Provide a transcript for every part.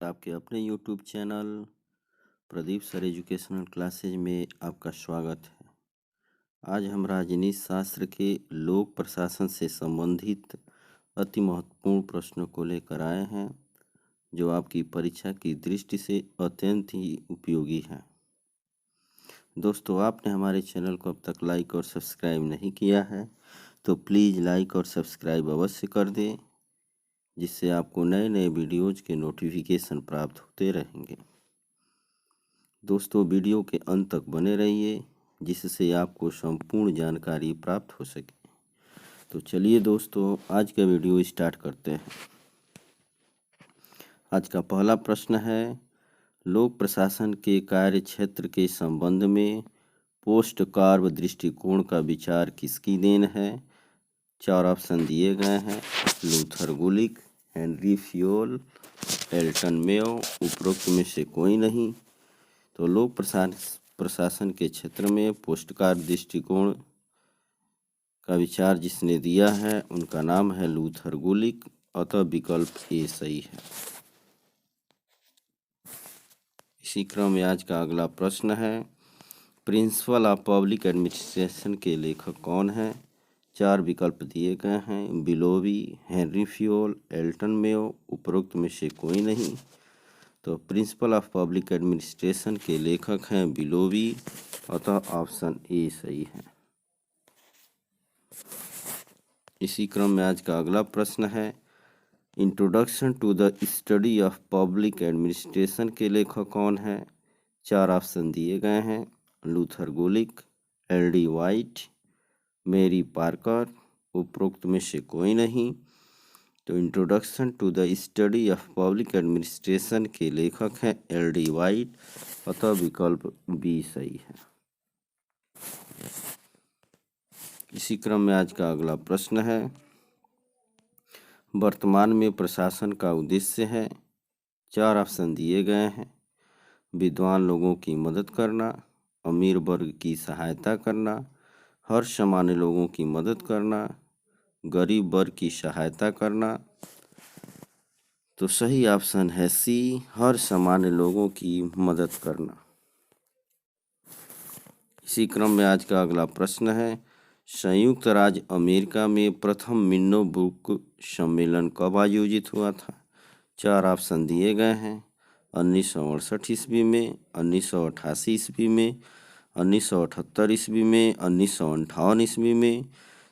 आपके अपने YouTube channel Pradeep sir educational classes में आपका स्वागत है। आज हम राजनीति शास्त्र के लोक प्रशासन से संबंधित अति महत्वपूर्ण प्रश्नों को लेकर आए हैं, जो आपकी परीक्षा की दृष्टि से अत्यंत ही उपयोगी है। दोस्तों, आपने हमारे चैनल को अब तक लाइक और सब्सक्राइब नहीं किया है तो प्लीज़ लाइक और सब्सक्राइब अवश्य कर दें, जिससे आपको नए नए वीडियोज़ के नोटिफिकेशन प्राप्त होते रहेंगे। दोस्तों, वीडियो के अंत तक बने रहिए, जिससे आपको संपूर्ण जानकारी प्राप्त हो सके। तो चलिए दोस्तों, आज का वीडियो स्टार्ट करते हैं। आज का पहला प्रश्न है, लोक प्रशासन के कार्य क्षेत्र के संबंध में पोस्ट कार्व दृष्टिकोण का विचार किसकी देन है? 4 ऑप्शन दिए गए हैं। लूथर गुलिक, हेनरी फ्योल, एल्टन मेयो, उपरोक्त में से कोई नहीं। तो लोक प्रशासन के क्षेत्र में पोस्टकार दृष्टिकोण का विचार जिसने दिया है उनका नाम है लूथर गुलिक, अतः विकल्प ए सही है। इसी क्रम में आज का अगला प्रश्न है, प्रिंसिपल ऑफ पब्लिक एडमिनिस्ट्रेशन के लेखक कौन है? 4 विकल्प दिए गए हैं। बिलोवी, हेनरी फ्योल, एल्टन मेयो, उपरोक्त में से कोई नहीं। तो प्रिंसिपल ऑफ पब्लिक एडमिनिस्ट्रेशन के लेखक हैं बिलोवी, अतः ऑप्शन ए सही है। इसी क्रम में आज का अगला प्रश्न है, introduction to the study of public administration के लेखक कौन है? 4 ऑप्शन दिए गए हैं। Luther Gulick, L D. White, Mary Parker, उपरोक्त में से कोई नहीं। तो introduction to the study of public administration के लेखक हैं एल.डी. वाइट, अतः विकल्प बी सही है। इसी क्रम में आज का अगला प्रश्न है, वर्तमान में प्रशासन का उद्देश्य है? 4 ऑप्शन दिए गए हैं। विद्वान लोगों की मदद करना, अमीर वर्ग की सहायता करना, हर सामान्य लोगों की मदद करना, गरीब वर्ग की सहायता करना। तो सही ऑप्शन है सी, हर सामान्य लोगों की मदद करना। इसी क्रम में आज का अगला प्रश्न है, संयुक्त राज्य अमेरिका में प्रथम मिन्नो बुक सम्मेलन कब आयोजित हुआ था? 4 ऑप्शन दिए गए हैं। 1968 ईस्वी में, 1988 ईस्वी में, 1978 ईस्वी में, 1958 ईस्वी में।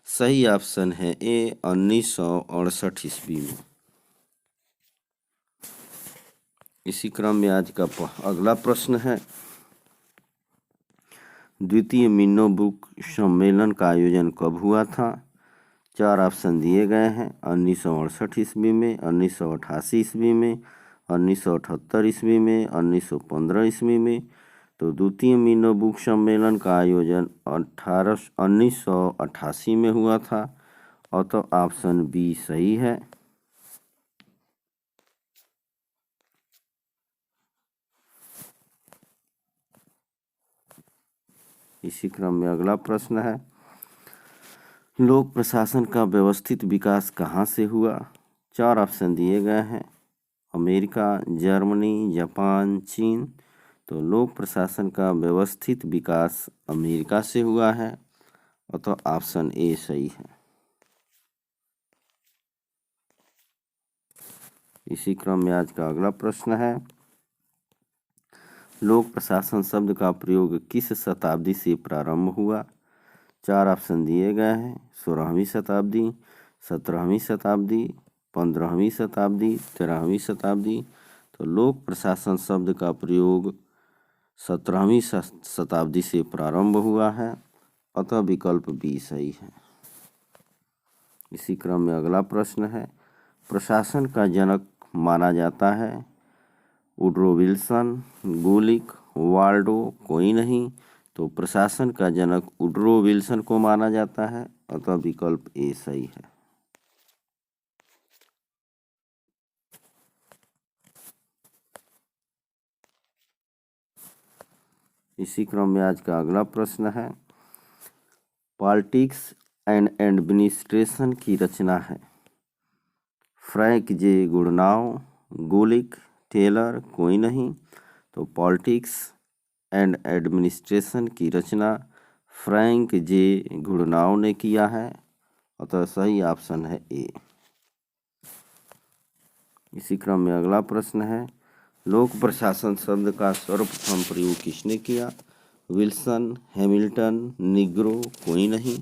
सही ऑप्शन है ए, 1968 ईस्वी में। इसी क्रम में आज का अगला प्रश्न है, द्वितीय मिन्नो बुक सम्मेलन का आयोजन कब हुआ था? 4 ऑप्शन दिए गए हैं। 1968 ईस्वी में, 1988 ईस्वी में, 1978 ईस्वी में, 1915 ईस्वी में। तो द्वितीय मिन्नो बुक सम्मेलन का आयोजन 1988 में हुआ था, अतः ऑप्शन बी सही है। इसी क्रम में अगला प्रश्न है, लोक प्रशासन का व्यवस्थित विकास कहाँ से हुआ? 4 ऑप्शन दिए गए हैं। अमेरिका, जर्मनी, जापान, चीन। तो लोक प्रशासन का व्यवस्थित विकास अमेरिका से हुआ है, अतः ऑप्शन ए सही है। इसी क्रम में आज का अगला प्रश्न है, लोक प्रशासन शब्द का प्रयोग किस शताब्दी से प्रारंभ हुआ? 4 ऑप्शन दिए गए हैं। 16वीं शताब्दी, 17वीं शताब्दी, 15वीं शताब्दी, 13वीं शताब्दी। तो लोक प्रशासन शब्द का प्रयोग 17वीं शताब्दी से प्रारंभ हुआ है, अतः विकल्प बी सही है। इसी क्रम में अगला प्रश्न है, प्रशासन का जनक माना जाता है? वुडरो विल्सन, गुलिक, वाल्डो, कोई नहीं। तो प्रशासन का जनक वुडरो विल्सन को माना जाता है, अतः विकल्प ए सही है। इसी क्रम में आज का अगला प्रश्न है, पॉलिटिक्स एंड एडमिनिस्ट्रेशन की रचना है? फ्रैंक जे गुडनाव, गुलिक, टेलर कोई नहीं। तो पॉलिटिक्स एंड एडमिनिस्ट्रेशन की रचना फ्रैंक जे घुड़नाव ने किया है। अतः सही ऑप्शन है ए। इसी क्रम में अगला प्रश्न है, लोक प्रशासन शब्द का सर्वप्रथम प्रयोग किसने किया? विल्सन, हैमिल्टन, निग्रो कोई नहीं।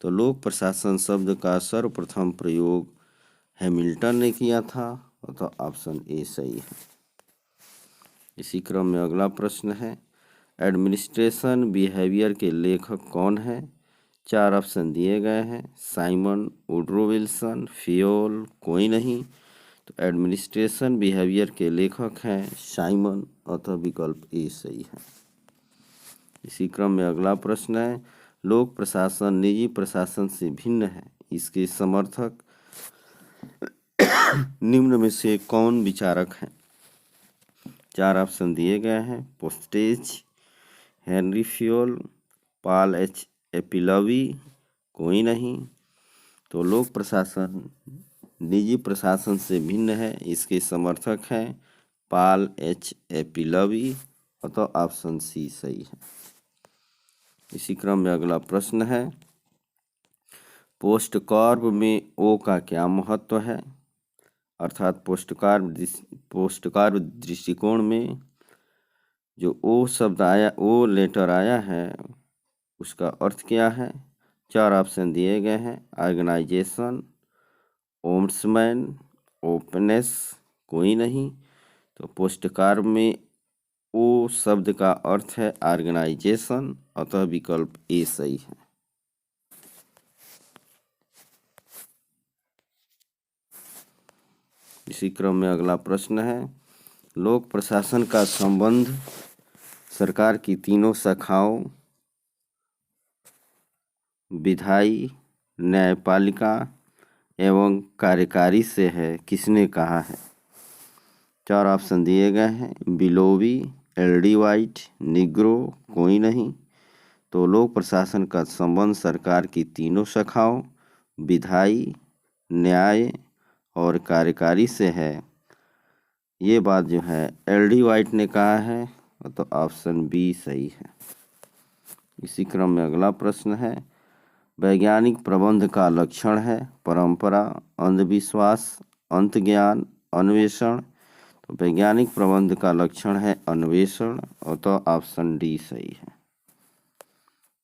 तो लोक प्रशासन शब्द का सर्वप्रथम प्रयोग हैमिल्टन ने किया था। तो ऑप्शन ए सही है। इसी क्रम में अगला प्रश्न है, एडमिनिस्ट्रेशन बिहेवियर के लेखक कौन है? 4 ऑप्शन दिए गए हैं, साइमन, वुडरो विल्सन, फियोल कोई नहीं। तो एडमिनिस्ट्रेशन बिहेवियर के लेखक हैं साइमन। अतः विकल्प ए सही है। इसी क्रम में अगला प्रश्न है, लोक प्रशासन निजी प्रशासन से भिन्न है, इसके समर्थक निम्न में से कौन विचारक हैं? 4 ऑप्शन दिए गए हैं, पोस्टेज, हेनरी फ्योल, पॉल एच एपिलवी कोई नहीं। तो लोक प्रशासन निजी प्रशासन से भिन्न है, इसके समर्थक हैं पॉल एच एपिलवी। अतः ऑप्शन सी सही है। इसी क्रम में अगला प्रश्न है, पोस्टकार्प में ओ का क्या महत्व है? अर्थात पोस्टकार्प दृष्टिकोण में जो ओ शब्द आया, ओ लेटर आया है, उसका अर्थ क्या है? 4 ऑप्शन दिए गए हैं, ऑर्गेनाइजेशन, ओम्समैन, ओपनेस कोई नहीं। तो पोस्टकार्प में ओ शब्द का अर्थ है ऑर्गेनाइजेशन। अतः विकल्प ए सही है। इसी क्रम में अगला प्रश्न है, लोक प्रशासन का संबंध सरकार की तीनों शाखाओं विधायी, न्यायपालिका एवं कार्यकारी से है, किसने कहा है? 4 ऑप्शन दिए गए हैं, बिलोवी, एलडी वाइट, निग्रो कोई नहीं। तो लोक प्रशासन का संबंध सरकार की तीनों शाखाओं विधायी, न्याय और कार्यकारी से है। ये बात जो है एलडी वाइट ने कहा है। तो ऑप्शन बी सही है। इसी क्रम में अगला प्रश्न है, वैज्ञानिक प्रबंध का लक्षण है परंपरा, अंधविश्वास, अंतज्ञान, अन्वेषण। तो वैज्ञानिक प्रबंध का लक्षण है अन्वेषण। तो ऑप्शन डी सही है।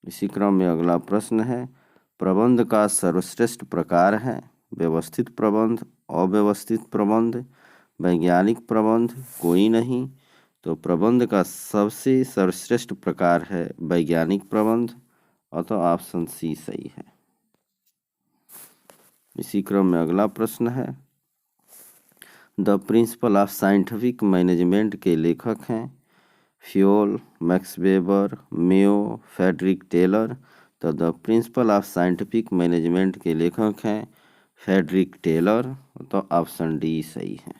इसी क्रम में अगला प्रश्न है, प्रबंध का सर्वश्रेष्ठ प्रकार है व्यवस्थित प्रबंध, अव्यवस्थित प्रबंध, वैज्ञानिक प्रबंध कोई नहीं। तो प्रबंध का सबसे सर्वश्रेष्ठ प्रकार है वैज्ञानिक प्रबंध। अतः ऑप्शन सी सही है। इसी क्रम में अगला प्रश्न है, the principle of scientific management के लेखक हैं Fayol, Max Weber, Mayo, Frederick Taylor. तो the principle of scientific management के लेखक हैं फ्रेडरिक टेलर। तो ऑप्शन डी सही है।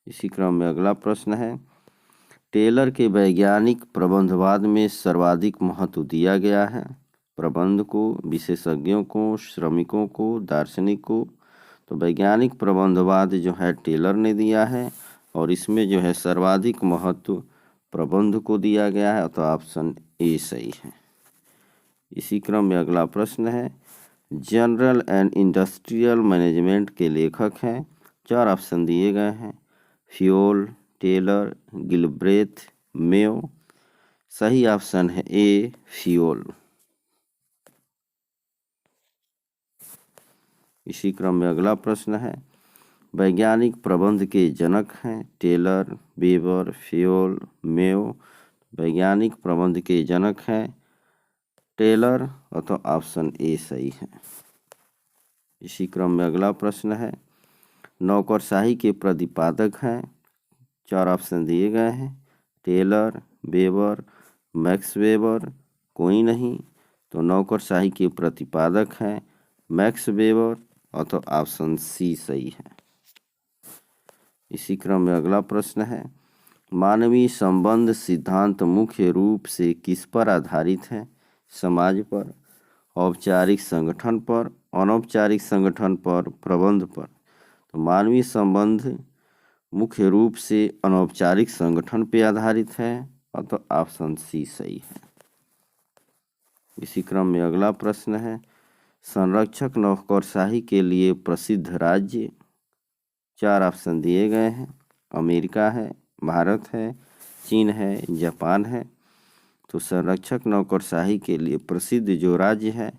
इसी क्रम में अगला प्रश्न है, टेलर के वैज्ञानिक प्रबंधवाद में सर्वाधिक महत्व दिया गया है प्रबंध को, विशेषज्ञों को, श्रमिकों को, दार्शनिक को। तो वैज्ञानिक प्रबंधवाद जो है टेलर ने दिया है और इसमें जो है सर्वाधिक महत्व प्रबंध को दिया गया है। तो ऑप्शन ए सही है। इसी क्रम में अगला प्रश्न है, जनरल एंड इंडस्ट्रियल मैनेजमेंट के लेखक हैं। 4 ऑप्शन दिए गए हैं, फ्योल, टेलर, गिलब्रेथ, मेयो। सही ऑप्शन है ए फ्योल। इसी क्रम में अगला प्रश्न है, वैज्ञानिक प्रबंध के जनक हैं टेलर, वेबर, फ्योल, मेयो। वैज्ञानिक प्रबंध के जनक हैं टेलर। तो ऑप्शन ए सही है। इसी क्रम में अगला प्रश्न है, नौकरशाही के प्रतिपादक हैं। 4 ऑप्शन दिए गए हैं, टेलर, वेबर, मैक्स वेबर कोई नहीं। तो नौकरशाही के प्रतिपादक हैं मैक्स वेबर। तो ऑप्शन सी सही है। इसी क्रम में अगला प्रश्न है, मानवीय संबंध सिद्धांत मुख्य रूप से किस पर आधारित है? समाज पर, औपचारिक संगठन पर, अनौपचारिक संगठन पर, प्रबंध पर। तो मानवीय संबंध मुख्य रूप से अनौपचारिक संगठन पे आधारित है, तो ऑप्शन सी सही है। इसी क्रम में अगला प्रश्न है, संरक्षक नौकरशाही के लिए प्रसिद्ध राज्य। 4 ऑप्शन दिए गए हैं। अमेरिका है, भारत है, चीन है, जापान है। तो संरक्षक नौकरशाही के लिए प्रसिद्ध जो राज्य है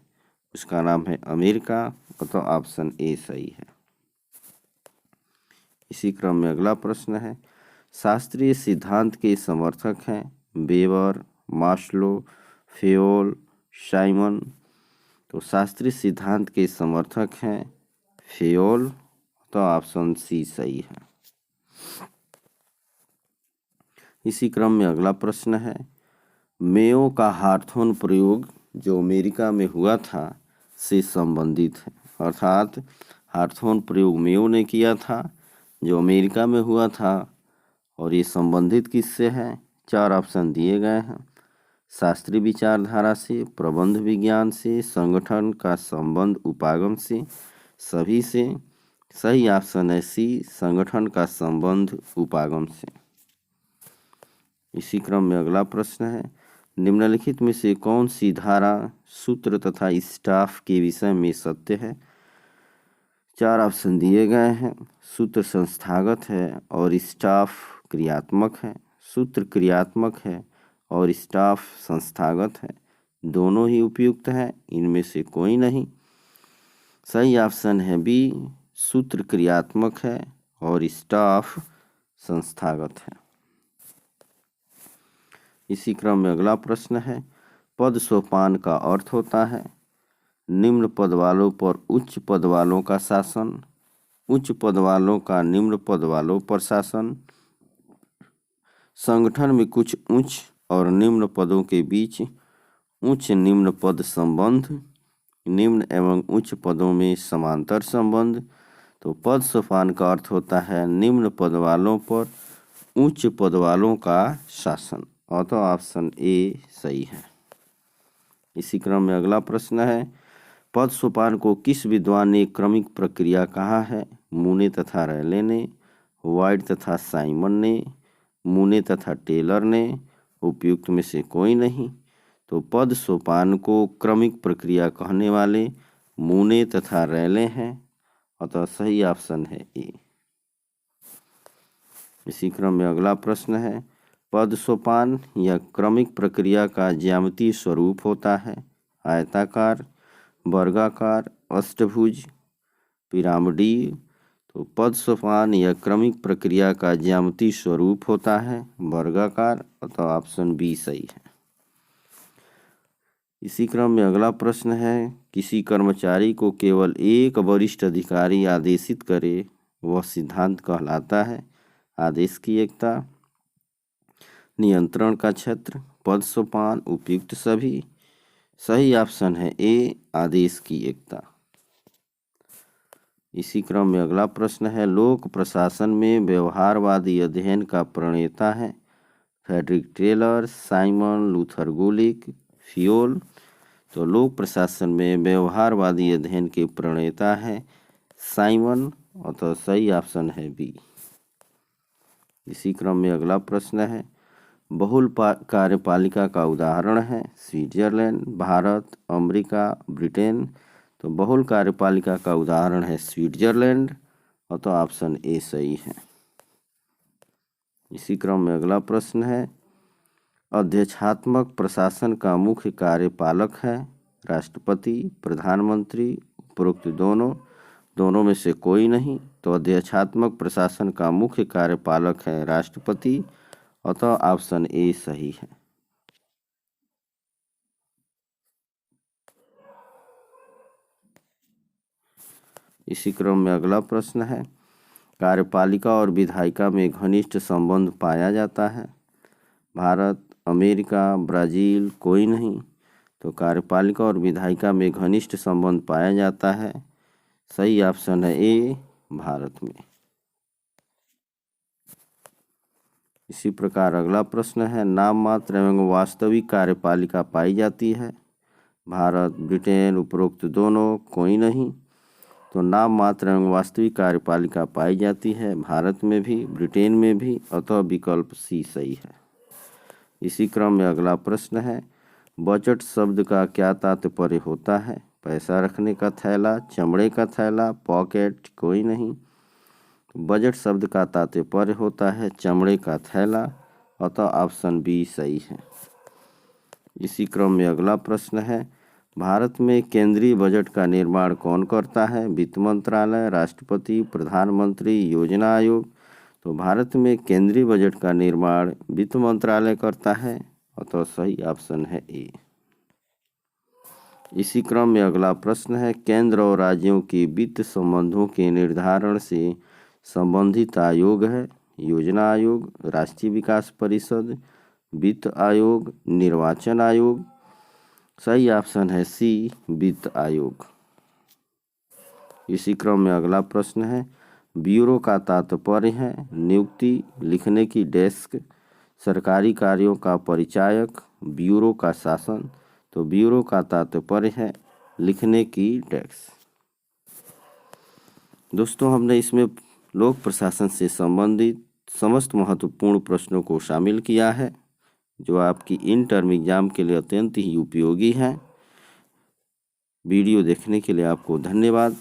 उसका नाम है अमेरिका, तो ऑप्शन ए सही है। इसी क्रम में अगला प्रश्न है, शास्त्रीय सिद्धांत के समर्थक हैं वेबर, मास्लो, फेयोल, साइमन। तो शास्त्रीय सिद्धांत के समर्थक हैं फेयोल, तो ऑप्शन सी सही है। इसी क्रम में अगला प्रश्न है, मेयो का हार्थोन प्रयोग जो अमेरिका में हुआ था से संबंधित है, अर्थात हार्थोन प्रयोग मेयो ने किया था जो अमेरिका में हुआ था, और ये संबंधित किससे है? 4 ऑप्शन दिए गए हैं। शास्त्रीय विचारधारा से, प्रबंध विज्ञान से, संगठन का संबंध उपागम से, सभी से। सही ऑप्शन है सी, संगठन का संबंध उपागम से। इसी क्रम में अगला प्रश्न है, निम्नलिखित में से कौन सी धारा सूत्र तथा स्टाफ के विषय में सत्य है? 4 ऑप्शन दिए गए हैं। सूत्र संस्थागत है और स्टाफ क्रियात्मक है, सूत्र क्रियात्मक है और स्टाफ संस्थागत है। दोनों ही उपयुक्त हैं, इनमें से कोई नहीं। सही ऑप्शन है बी, सूत्र क्रियात्मक है और स्टाफ संस्थागत है। इसी क्रम में अगला प्रश्न है, पद सोपान का अर्थ होता है निम्न पद वालों पर उच्च पद वालों का शासन, उच्च पद वालों का निम्न पद वालों पर शासन, संगठन में कुछ उच्च और निम्न पदों के बीच उच्च निम्न पद संबंध, निम्न एवं उच्च पदों में समांतर संबंध। तो पद सोपान का अर्थ होता है निम्न पद वालों पर उच्च पद वालों का शासन, और तो ऑप्शन ए सही है। इसी क्रम में अगला प्रश्न है, पद सोपान को किस विद्वान ने क्रमिक प्रक्रिया कहा है? मूने तथा रैले ने, वाइट तथा साइमन ने, मूने तथा टेलर ने। उपयुक्त में से कोई नहीं। तो पद सोपान को क्रमिक प्रक्रिया कहने वाले मूने तथा रैले हैं, अतः सही ऑप्शन है ए। इसी क्रम में अगला प्रश्न है, पद सोपान या क्रमिक प्रक्रिया का ज्यामितीय स्वरूप होता है आयताकार, वर्गाकार, अष्टभुज, पिरामिडीय। तो पद सोपान या क्रमिक प्रक्रिया का ज्यामितीय स्वरूप होता है वर्गाकार, अतः ऑप्शन बी सही है। इसी क्रम में अगला प्रश्न है, किसी कर्मचारी को केवल एक वरिष्ठ अधिकारी आदेशित करे वह सिद्धांत कहलाता है आदेश की एकता, नियंत्रण का क्षेत्र, पद सोपान, उपयुक्त सभी। सही ऑप्शन है ए, आदेश की एकता। इसी क्रम में अगला प्रश्न है, लोक प्रशासन में व्यवहारवादी अध्ययन का प्रणेता है फ्रेडरिक टेलर, साइमन, लूथर गुलिक, फियोल। तो लोक प्रशासन में व्यवहारवादी अध्ययन के प्रणेता है साइमन, और तो सही ऑप्शन है बी। इसी क्रम में अगला प्रश्न है, बहुल कार्यपालिका का उदाहरण है स्विट्जरलैंड, भारत, अमेरिका, ब्रिटेन। तो बहुल कार्यपालिका का उदाहरण है स्विट्जरलैंड, और तो ऑप्शन ए सही है। इसी क्रम में अगला प्रश्न है, अध्यक्षात्मक प्रशासन का मुख्य कार्यपालक है राष्ट्रपति, प्रधानमंत्री, उपरोक्त दोनों में से कोई नहीं। तो अध्यक्षात्मक प्रशासन का मुख्य कार्यपालक है राष्ट्रपति, अतः ऑप्शन ए सही है। इसी क्रम में अगला प्रश्न है, कार्यपालिका और विधायिका में घनिष्ठ संबंध पाया जाता है भारत, अमेरिका, ब्राजील, कोई नहीं। तो कार्यपालिका और विधायिका में घनिष्ठ संबंध पाया जाता है, सही ऑप्शन है ए, भारत में। इसी प्रकार अगला प्रश्न है, नाम मात्र एवं वास्तविक कार्यपालिका पाई जाती है भारत, ब्रिटेन, उपरोक्त दोनों, कोई नहीं। तो नाम मात्र एवं वास्तविक कार्यपालिका पाई जाती है भारत में भी, ब्रिटेन में भी, अतः विकल्प सी सही है। इसी क्रम में अगला प्रश्न है, बजट शब्द का क्या तात्पर्य होता है? पैसा रखने का थैला, चमड़े का थैला, पॉकेट, कोई नहीं। बजट शब्द का तात्पर्य होता है चमड़े का थैला, अतः ऑप्शन बी सही है। इसी क्रम में अगला प्रश्न है, भारत में केंद्रीय बजट का निर्माण कौन करता है? वित्त मंत्रालय, राष्ट्रपति, प्रधानमंत्री, योजना आयोग। तो भारत में केंद्रीय बजट का निर्माण वित्त मंत्रालय करता है, अतः सही ऑप्शन है ए। इसी क्रम में अगला प्रश्न है, केंद्र और राज्यों के वित्त संबंधों के निर्धारण से संबंधित आयोग है? योजना आयोग, राष्ट्रीय विकास परिषद, वित्त आयोग, निर्वाचन आयोग। सही ऑप्शन है सी, वित्त आयोग। इसी क्रम में अगला प्रश्न है, ब्यूरो का तात्पर्य है नियुक्ति, लिखने की डेस्क, सरकारी कार्यों का परिचायक, ब्यूरो का शासन। तो ब्यूरो का तात्पर्य है लिखने की डेस्क। दोस्तों, हमने इसमें लोक प्रशासन से संबंधित समस्त महत्वपूर्ण प्रश्नों को शामिल किया है जो आपकी इन टर्म एग्जाम के लिए अत्यंत ही उपयोगी हैं। वीडियो देखने के लिए आपको धन्यवाद।